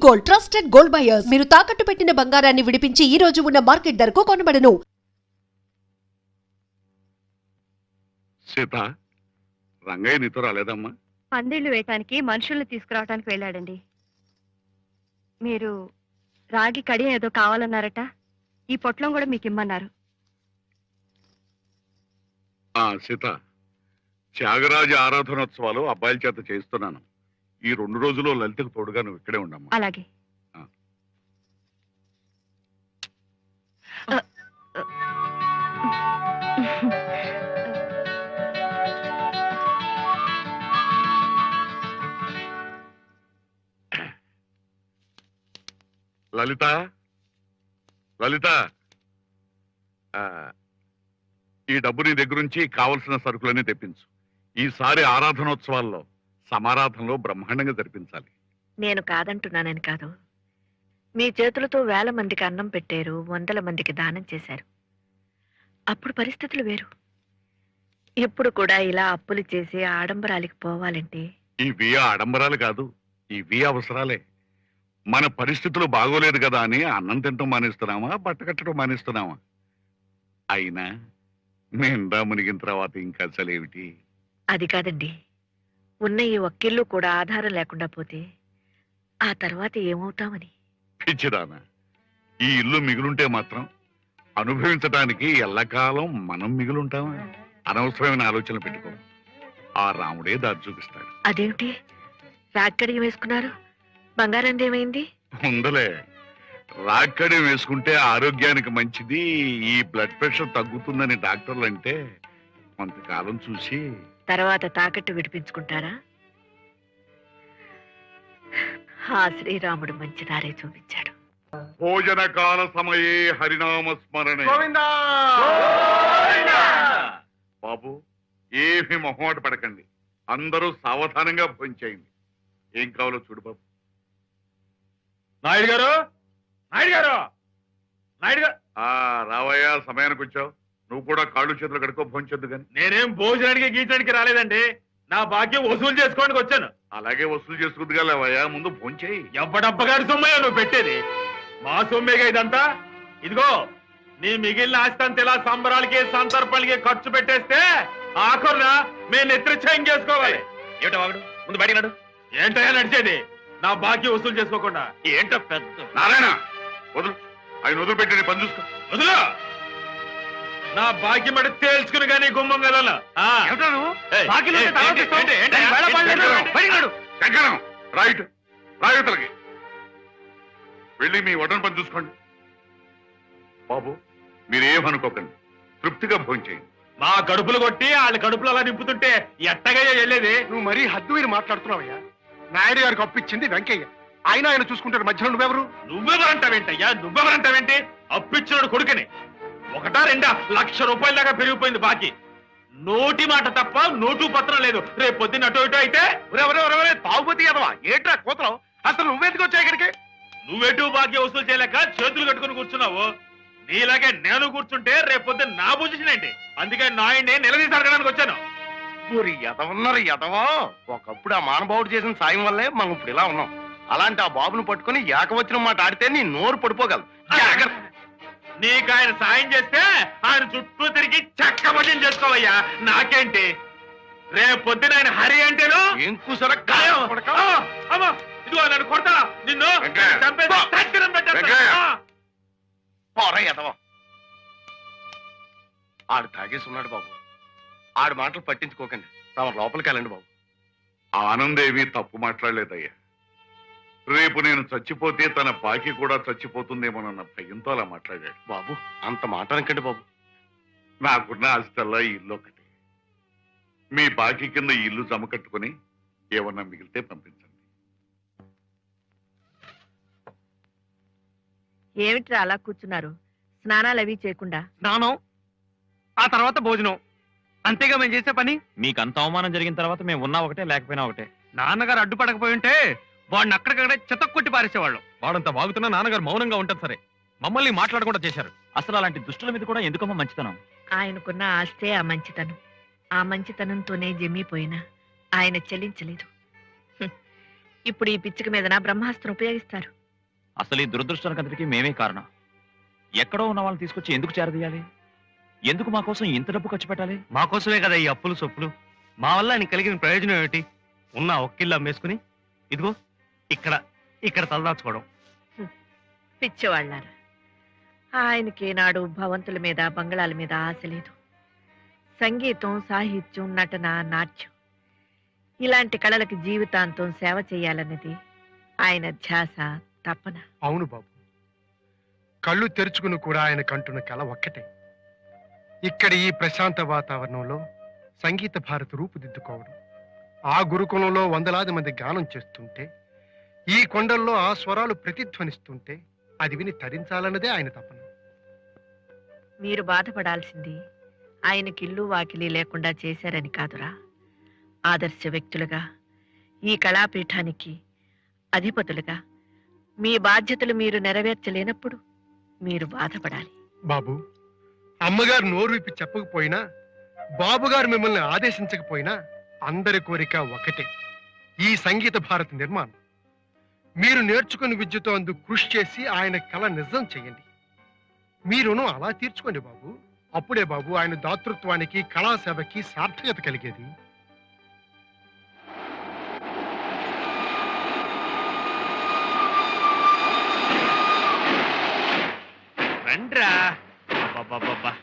Gold, trusted gold buyers. మీరు తాకట్టు పెట్టిన బంగారాన్ని విడిపించి ఈ రోజు ఉన్న మార్కెట్ ధరకు కొనబడను. సీత, రంగయ్య నీతో రాలేదమ్మా? పందిళ్లు వేయటానికి మనుషుల్ని తీసుకురావటానికి వెళ్ళాడండి. మీరు రాగి కడియం ఏదో కావాలన్నారట. ఈ పొట్లం కూడా మీకు ఇమ్మన్నారు. సీత, త్యాగరాజ ఆరాధనోత్సవాలు అబ్బాయిల చేత చేయిస్తున్నాను. ఈ 2 రోజులు లలితకు తోడుగా నువ్వు ఇక్కడే ఉండమ్మా. అలాగే. లలిత, లలిత, ఈ డబ్బు నీ దగ్గర నుంచి కావలసిన సరుకులన్నీ తెప్పించు. ఈసారి ఆరాధనోత్సవాల్లో సమారాధనలో బ్రహ్మాండంగా జరిపించాలి. నేను కాదంటున్నానని కాదు. మీ చేతులతో 1000 మందికి అన్నం పెట్టారు, 100 మందికి దానం చేశారు. అప్పుడు పరిస్థితులు వేరు. ఎప్పుడు కూడా ఇలా అప్పులు చేసి ఆడంబరాలకి పోవాలంటే ఇవి ఆడంబరాలు కాదు, ఇవి అవసరాలే. మన పరిస్థితులు బాగోలేదు కదా అని అన్నం తింటం మానేస్తున్నామా, బట్ట కట్టడం మానేస్తున్నామా? అయినా నిండా మునిగిన తర్వాత ఇంకా అసలేమిటి? అది కాదండి. ఉన్న ఈ ఒక్కిళ్ళు కూడా ఆధారం లేకుండా పోతే ఆ తర్వాత ఏమవుతామని. పిచ్చిదానా, ఈ ఇల్లు మిగులుంటే మాత్రం అనుభవించడానికి ఎల్లకాలం మనం మిగులుంటామా? అనవసరమైన ఆలోచనలు పెట్టుకో. ఆ రాముడే దారి చూపిస్తాడు. అదేమిటి రాక్కడికి వేసుకున్నారు? బంగారం ఏమైంది? ఉందలే, రాక్కడి వేసుకుంటే ఆరోగ్యానికి మంచిది, ఈ బ్లడ్ ప్రెషర్ తగ్గుతుందని డాక్టర్లు అంటే కొంతకాలం చూసి తర్వాత తాకట్టు విడిపించుకుంటారా? ఆ శ్రీరాముడు మంచి దారే చూపించాడు. భోజన కాల సమయే హరినామ స్మరణే. బాబు, ఏమి మొహమాట పడకండి. అందరూ సావధానంగా భోంచేయండి. ఏం కావాలో చూడు బాబు. నాయుడు గారు, నాయుడు గారు, నాయుడు గారు. రావయ్యా, సమయానికి వచ్చావు. నువ్వు కూడా కాళ్ళు చేతులు కడుక్కో, భోంచొద్దు గాని. నేనేం భోజనానికి గీచడానికి రాలేదండి. నా భాగ్యం వసూలు చేసుకోవడానికి వచ్చాను. అలాగే వసూలు చేసుకుందిగా లేవయ్యా, ముందు భోంచేయి. ఎవ్వడబ్బగారి సొమ్మయ్యా నువ్వు పెట్టేది? మా సొమ్మేగా ఇదంతా. ఇదిగో, నీ మిగిలిన ఆస్తి అంతా ఇలా సంబరాలకి సంతర్పణలకి ఖర్చు పెట్టేస్తే ఆఖరున మేము నెత్తిచ్చాయం చేసుకోవాలి. ఏమిటో వాడు ముందు బయట నాడు. ఏంటయ్యా నడిచేది? నా బాకీ వసూలు చేసుకోకుండా. ఏంటో పెద్ద నారాయణ, వదులు. ఆయన వదిలిపెట్టి పని చూసుకో. వదులు. నా బాకీ మడి తేల్చుకుని కానీ గుమ్మం వెళ్ళాల. రైట్, రాయుతలకి వెళ్ళి మీ వడ్డన పని చూసుకోండి. బాబు, మీరేమనుకోకండి, తృప్తిగా భోంచేయండి. మా కడుపులు కొట్టి వాళ్ళ కడుపులు అలా నింపుతుంటే ఎట్టగా వెళ్ళేది? నువ్వు మరీ హద్దు మీరు మాట్లాడుతున్నావయ్యా. నాయుడు గారికి అప్పిచ్చింది వెంకయ్య, ఆయన చూసుకుంటారు. మధ్యలో నువ్వెవరు? నువ్వెవరంటావేంటయ్యా? నువ్వెవరంటావేంటి? అప్పిచ్చినాడు కొడుకుని. 1-2 లక్ష రూపాయల దాకా పెరిగిపోయింది బాకీ. నోటి మాట తప్ప నోటు పత్రం లేదు. రేపు పొద్దున్న అటు ఇటు అయితే తాగుబోతీ కదవా? ఏంట్రా కోతరం? అసలు నువ్వెందుకు వచ్చావు ఇక్కడికి? నువ్వెటు బాకీ వసూలు చేయలేక చేతులు కట్టుకుని కూర్చున్నావు. నీలాగే నేను కూర్చుంటే రేపు పొద్దున్న నా పొజిషన్ ఏంటి? అందుకే నాయుడిని నిలదీసి అడగడానికి వచ్చాను. ఊరి ఎదవన్నారు ఎదవా. ఒకప్పుడు ఆ మానబాబుడు చేసిన సాయం వల్లే మనం ఇప్పుడు ఇలా ఉన్నాం. అలాంటి ఆ బాబును పట్టుకుని ఏకవచనం మాట ఆడితే నీ నోరు పడిపోగలదు. నీకు ఆయన సాయం చేస్తే ఆయన చుట్టూ తిరిగి చక్కబడ్డం చేసుకోవయ్యా. నాకేంటి? రేపు పొద్దున ఆయన హరి అంటేను ఏం కూసర అమ్మా, ఇదిగో నన్ను కొడతా. నిన్ను చంపేసి తక్కినం పెట్టేస్తా. పోరా ఎదవా. ఆడు తాగేసి ఉన్నాడు బాబు. ఆడు మాటలు పట్టించుకోకండి. తమ లోపలికి వెళ్ళండి బాబు. ఆనందేవి తప్పు మాట్లాడలేదయ్యా. రేపు నేను చచ్చిపోతే తన బాకీ కూడా చచ్చిపోతుందేమోనన్న భయంతో అలా మాట్లాడాడు. బాబు, అంత మాట అనకండి బాబు. నాకున్న ఆస్తల్లా ఈ ఇల్లు ఒకటి. మీ బాకీ కింద ఈ ఇల్లు జమ కట్టుకుని ఏమన్నా మిగిలితే పంపించండి. ఏమిట్రా అలా కూర్చున్నారు? స్నానాలు అవి చేయకుండా? స్నానం, ఆ తర్వాత భోజనం, అంతేగా మేము చేసే పని. మీకు అంత అవమానం జరిగిన తర్వాత మేము ఉన్నా ఒకటే లేకపోయినా ఒకటే. నాన్నగారు అడ్డుపడకపోయి ఉంటే వాడిని అక్కడికక్కడే చెతక్కొట్టి పారేసేవాళ్ళు. వాడంతా వాగుతున్నా నాన్నగారు మౌనంగా ఉంటారు. సరే, మమ్మల్ని మాట్లాడకుండా చేశారు. అసలు అలాంటి దుష్టుల మీద కూడా ఎందుకమ్మా మంచితనం? ఆయనకున్న ఆస్తే ఆ మంచితనం. ఆ మంచితనంతోనే జమ్మిపోయినా ఆయన చెల్లించలేదు. ఇప్పుడు ఈ పిచ్చిక మీద నా బ్రహ్మాస్త్రం ఉపయోగిస్తారు. అసలు ఈ దురదృష్టానికంతటికీ మేమే కారణం. ఎక్కడో ఉన్న వాళ్ళని తీసుకొచ్చి ఎందుకు చేరదీయాలి? ఎందుకు మా కోసం ఇంత డబ్బు ఖర్చు పెట్టాలి? మా కోసమే కదా ఈ అప్పులు సొప్పులు. మా వల్ల ఆయనకి కలిగిన ప్రయోజనం ఏమిటి? ఉన్న ఒక్కిళ్ళు అమ్మేసుకుని ఇదిగో ఇక్కడ ఇక్కడ తలదాచుకోవడం. పిచ్చివాళ్ళారా, ఆయనకి నాడు భవంతుల మీద బంగళాల మీద ఆశ లేదు. సంగీతం, సాహిత్యం, నటన, నాట్యం ఇలాంటి కళలకి జీవితాంతం సేవ చేయాలన్నది ఆయన ధ్యాస, తపన. అవును బాబు, కళ్ళు తెరుచుకుని కూడా ఆయన కంటున్న కళ ఒక్కటే. ఇక్కడ ఈ ప్రశాంత వాతావరణంలో సంగీత భారతి రూపుదిద్దుకోవడం, ఆ గురుకులంలో వందలాది మంది గానం చేస్తుంటే, ఈ కొండల్లో ఆ స్వరాలు ప్రతిధ్వనిస్తుంటే అది విని తరించాలన్నదే ఆయన తపన. మీరు బాధపడాల్సింది ఆయనకి ఇల్లు వాకిలి లేకుండా చేశారని కాదురా. ఆదర్శ వ్యక్తులుగా ఈ కళాపీఠానికి అధిపతులుగా మీ బాధ్యతలు మీరు నెరవేర్చలేనప్పుడు మీరు బాధపడాలి. బాబు, అమ్మగారు నోరు విప్పి చెప్పకపోయినా, బాబుగారు మిమ్మల్ని ఆదేశించకపోయినా అందరి కోరిక ఒకటే, ఈ సంగీత భారతి నిర్మాణం. మీరు నేర్చుకుని విద్యతో అందుకు కృషి చేసి ఆయన కళ నిజం చెయ్యండి. మీరును అలా తీర్చుకోండి బాబు. అప్పుడే బాబు ఆయన దాతృత్వానికి, కళాసేవకి సార్థకత కలిగేది. రండ్రా. అబ్బబ్బబ్బబ్బా.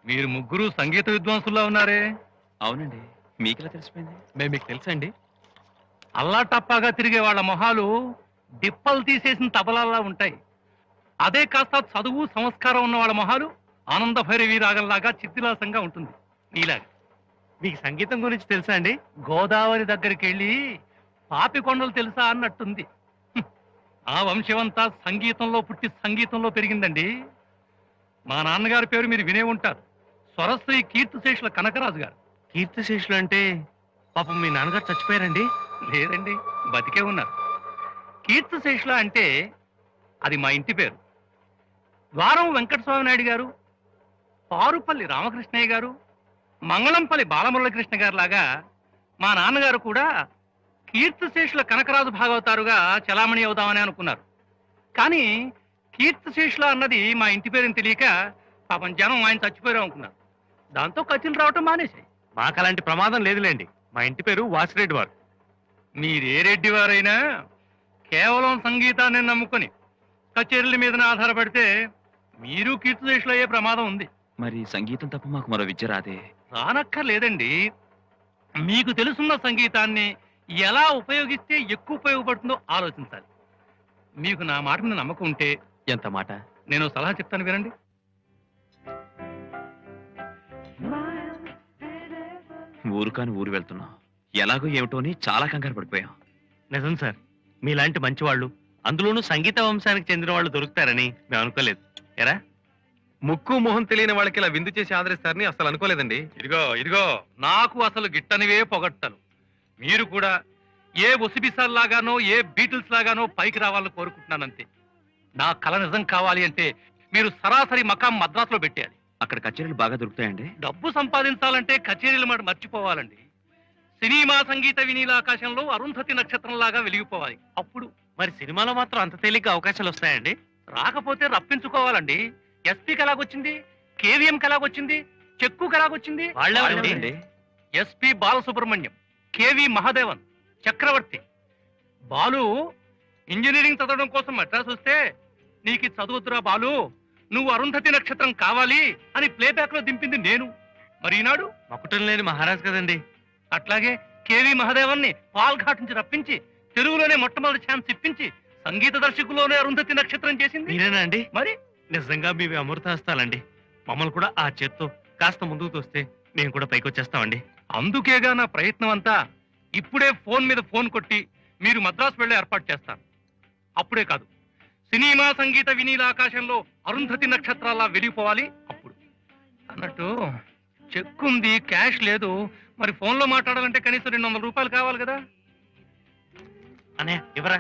మీరు ముగ్గురు సంగీత విద్వాంసుల్లో ఉన్నారే? అవునండి, మీకెలా తెలిసిపోయింది? మేము మీకు తెలుసండి. అల్లా టప్పాగా తిరిగే వాళ్ళ మొహాలు డిప్పలు తీసేసిన తబలాల్లా ఉంటాయి. అదే కాస్త చదువు, సంస్కారం ఉన్న వాళ్ళ మొహాలు ఆనంద భైరవి రాగంలాగా చిత్తిలాసంగా ఉంటుంది. నీలాగా. మీకు సంగీతం గురించి తెలుసా అండి? గోదావరి దగ్గరికి వెళ్ళి పాపి కొండలు తెలుసా అన్నట్టుంది. ఆ వంశమంతా సంగీతంలో పుట్టి సంగీతంలో పెరిగిందండి. మా నాన్నగారి పేరు మీరు వినే ఉంటారు, స్వరశ్రీ కీర్తిశేషుల కనకరాజు గారు. కీర్తిశేషులు అంటే పాపం మీ నాన్నగారు చచ్చిపోయారండి? లేదండి, బతికే ఉన్నారు. కీర్తిశేషుల అంటే అది మా ఇంటి పేరు. ద్వారం వెంకటస్వామి నాయుడు గారు, పారుపల్లి రామకృష్ణయ్య గారు, మంగళంపల్లి బాలమురళకృష్ణ గారు లాగా మా నాన్నగారు కూడా కీర్తిశేషుల కనకరాజు భాగవతారుగా చలామణి అవుదామని అనుకున్నారు. కానీ కీర్తిశేషుల అన్నది మా ఇంటి పేరుని తెలియక పాపం జనం ఆయన చచ్చిపోయారు అనుకున్నారు. దాంతో కథలు రావటం మానేశాయి. మాకు అలాంటి ప్రమాదం లేదులేండి. మా ఇంటి పేరు వాసిరెడ్డి వారు. మీరే రెడ్డి వారైనా కేవలం సంగీతాన్ని నమ్ముకొని కచేరీల మీద ఆధారపడితే మీరు కీర్తిశేషులు అయ్యే ప్రమాదం ఉంది. మరి సంగీతం తప్ప మాకు మరో విద్య రాదే? రానక్కర్లేదండి. మీకు తెలుసున్న సంగీతాన్ని ఎలా ఉపయోగిస్తే ఎక్కువ ఉపయోగపడుతుందో ఆలోచించాలి. మీకు నా మాట మీద నమ్మకం ఉంటే, ఎంత మాట? నేను సలహా చెప్తాను, వినండి. ఊరు కాని ఊరు వెళ్తున్నాం, ఎలాగో ఏమిటో అని చాలా కంగారు పడిపోయాం. నిజం సార్, మీలాంటి మంచి వాళ్ళు, అందులోనూ సంగీత వంశానికి చెందిన వాళ్ళు దొరుకుతారని మేము అనుకోలేదు. ఎరా, ముక్కు మొహం తెలియని వాళ్ళకి ఇలా విందు చేసి ఆదరిస్తారని అసలు అనుకోలేదండి. ఇదిగో నాకు అసలు గిట్టనివే పొగట్టలు. మీరు కూడా ఏ ఒసిబిసాల్ లాగానో ఏ బీటిల్స్ లాగానో పైకి రావాలని కోరుకుంటున్నానంతే. నా కళ నిజం కావాలి అంటే మీరు సరాసరి మకాం మద్రాసులో పెట్టేయాలి. అక్కడ కచేరీలు బాగా దొరుకుతాయండి? డబ్బు సంపాదించాలంటే కచేరీల మాట మర్చిపోవాలండి. సినిమా సంగీత వినీలాకాశంలో అరుంధతి నక్షత్రంలాగా వెలిగిపోవాలి. అప్పుడు మరి సినిమాలో మాత్రం అంత తేలిక అవకాశాలు వస్తాయండి? రాకపోతే రప్పించుకోవాలండి. ఎస్పీకి ఎలాగొచ్చింది, కేవీఎంకి ఎలాగొచ్చింది, చెక్కుకి ఎలాగొచ్చింది? వాళ్ళెవరండి? ఎస్పీ బాలసుబ్రహ్మణ్యం, కేవి మహాదేవన్, చక్రవర్తి. బాలు ఇంజనీరింగ్ చదవడం కోసం మద్రాసు వస్తే, నీకు చదువుతురా బాలు, నువ్వు అరుంధతి నక్షత్రం కావాలి అని ప్లేబ్యాక్ లో దింపింది నేను. మరి ఈనాడు మకుటం లేని మహారాజ్ కదండి. అట్లాగే కేవి మహాదేవన్ని పాల్ఘాట్ నుంచి రప్పించి తెలుగులోనే మొట్టమొదటి ఛాన్స్ ఇప్పించి సంగీత దర్శకులోనే అరుంధతి నక్షత్రం చేసింది మీరేనా అండి? మరి నిజంగా మీవి అమృతాస్తాలండి. మమ్మల్ని కూడా ఆ చేత్తో కాస్త ముందుకు తోస్తే మేము కూడా పైకి వచ్చేస్తామండి. అందుకేగా నా ప్రయత్నం అంతా. ఇప్పుడే ఫోన్ మీద ఫోన్ కొట్టి మీరు మద్రాసు వెళ్ళే ఏర్పాటు చేస్తాను. అప్పుడే కాదు, సినిమా సంగీత వినీల ఆకాశంలో అరుంధతి నక్షత్రాల్లా వెలిగిపోవాలి. అప్పుడు అన్నట్టు చెక్ ఉంది, క్యాష్ లేదు. మరి ఫోన్లో మాట్లాడాలంటే కనీసం 200 రూపాయలు కావాలి కదా. అనే ఇవరా,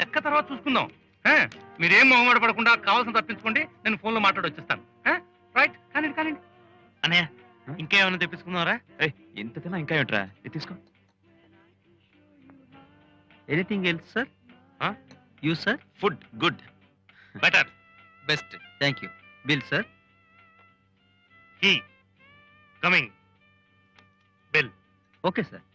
లెక్క తర్వాత చూసుకుందాం. మీరేం మొహమాట పడకుండా కావాల్సిన తప్పించుకోండి, నేను ఫోన్లో మాట్లాడి వచ్చేస్తాను. రైట్, కానీ కానీ అన్నయ్య ఇంకేమైనా తెప్పించుకుందాంరా? ఎంత తిన్నా ఇంకా ఏమిట్రా, ఇది తీసుకో. Anything else sir? You sir? Food good, better, best, thank you. Bill sir? He coming. Bill. Okay sir.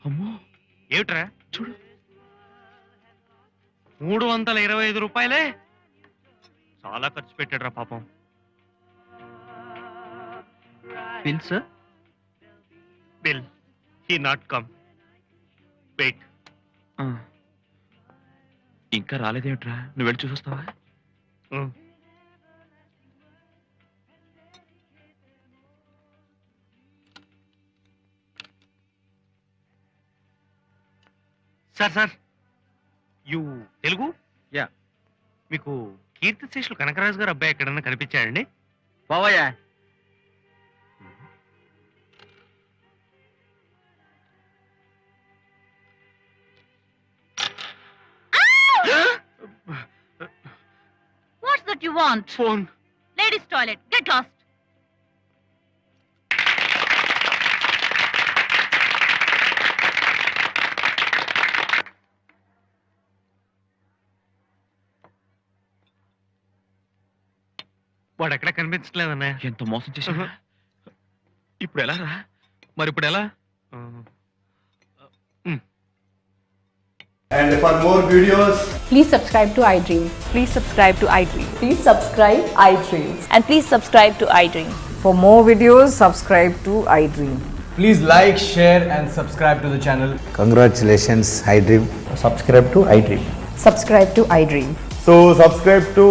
అమ్మో, ఏమిట్రా? చూడు, 325 రూపాయలే. చాలా ఖర్చు పెట్టాడు రా పాపం. Bill sir? Bill. He not come. Wait. ఇంకా రాలేదేమిట్రా, నువ్వు వెళ్ళి చూసొస్తావా? Sir sir, you Telugu? Yeah. మీకు కీర్తిశేషులు కనకరాజు గారు అబ్బాయి ఎక్కడన్నా కనిపించాడండి? పోవయ్యా. What's that you want? Phone. Ladies' toilet. Get lost. వాడు ఎక్కడ కనిపించట్లేదన్నయ్య. ఎంత మోసం చేశాడు. ఇప్పుడు ఎలా రా? మరి ఇప్పుడు ఎలా? And for more videos, please subscribe to iDream. Please subscribe to iDream. Please subscribe iDream. And please subscribe to iDream. For more videos, subscribe to iDream. please like, share and subscribe to the channel. Congratulations, iDream. Subscribe to iDream. Subscribe to iDream. So subscribe to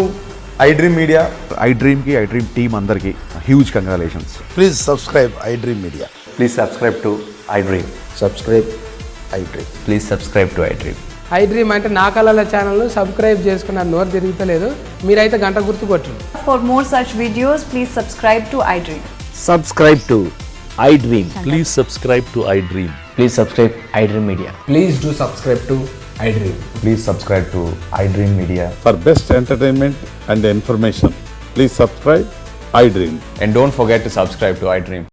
iDream Media. iDream కి iDream team అందరికి huge congratulations. Please subscribe iDream Media. Please subscribe to iDream. Subscribe iDream. Please subscribe to iDream. iDream అంటే నా కళల channel subscribe చేసుకున్న నోరు తిరుగుతలేదు. మీరైతే గంట గుర్తు కొట్టండి. For more such videos, please subscribe to iDream. Subscribe to iDream. Please subscribe to iDream. Please subscribe iDream Media. Please do subscribe to iDream. Please subscribe to iDream Media. For best entertainment and information please subscribe iDream. And don't forget to subscribe to iDream.